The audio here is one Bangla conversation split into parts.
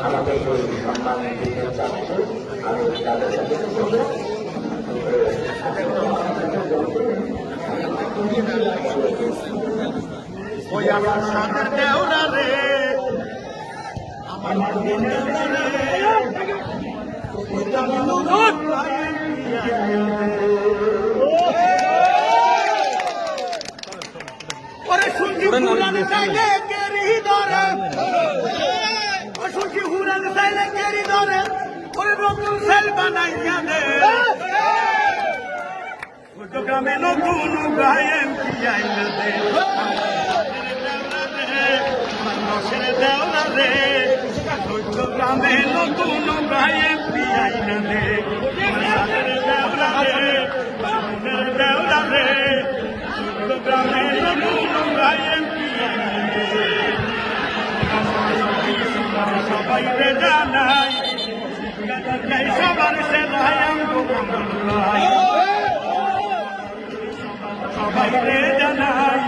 আমাদের সম্মান দিতে চাচ্ছে আমি তাদের সাথে ওই আমার সাদের দেওরা রে আমার ওরে শুনছি হুরান সাইলে কেরি ধরে ও শুনছি হুরান সাইলে কেরি ধরে ওরে নতুন সেল বানাইয়া দে গ্রামে নতুন গায়েন আইনা দে মানুষের দেওরা রে গ্রামে নতুন গায়েন আইনা দে দেওরা রে মনের দেওরা রে গ্রামে নতুন গায়েন সবাই রে জানাই সবার সে রায়াম সবাই রে জানাই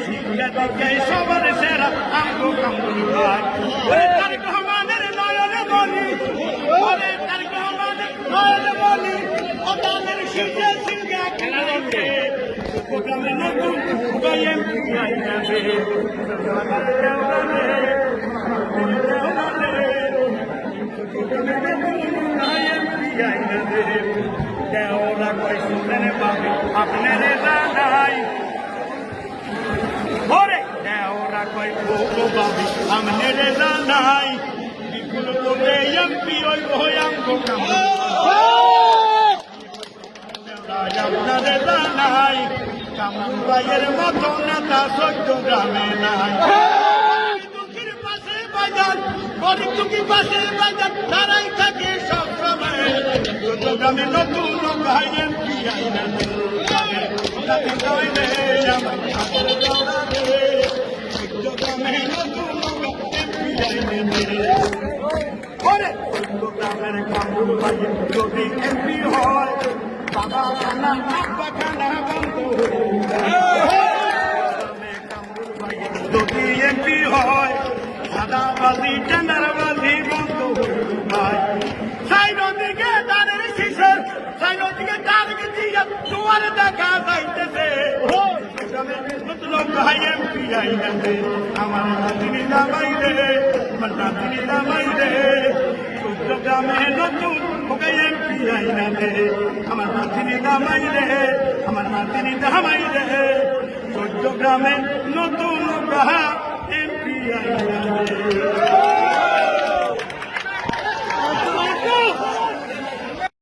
শিক্ষাকে সবার সেরা আমগো কামড় ভাই ওরে তার রহমানের নয়নে বলি ওরে তার রহমানের নয়নে বলি ও তাদের শিখে শিখে খেলাতে প্রোগ্রামে নতুন গায়েন গাই যাবে দেওরা কই শুনলেন পাবে আপনার জানাই ওরে দেওরা কই পাবে আপনার জানাই বিপুল বলে এমপি ওই হয়াম গোকাম আপনার জানাই কামরু ভাইয়ের মতো নেতা সহ্য গ্রামে নাই দুঃখীর পাশে বাজার গরিব দুঃখী পাশে বাজার তারাই থাকে সব সময় গ্রামে নতুন ভাই এমপি আইনা গ্রামে নতুন এমপি আইনে গ্রামের কামরুল ভাই যদি এমপি হয় বাবা খানা আব্বা খানা বন্ধ কামরুল ভাই যদি এমপি হয় সাদাবাজি টেন্ডারবাজি বন্ধ ভাই সাইড দিকে তাদের শিশর সাইড দিকে তাদেরকে দিয়ে তোমার দেখা যাইতেছে নতুন ভাই এমপি আইনাছে আমার নাতিনি নামাই রে আমার নাতিনি নামাই রে গ্রামে নতুন এমপি আইনাছে আমার নাতিনি নামাই রে আমার নাতিনি নামাই রে গ্রামে নতুন এমপি আইনাছে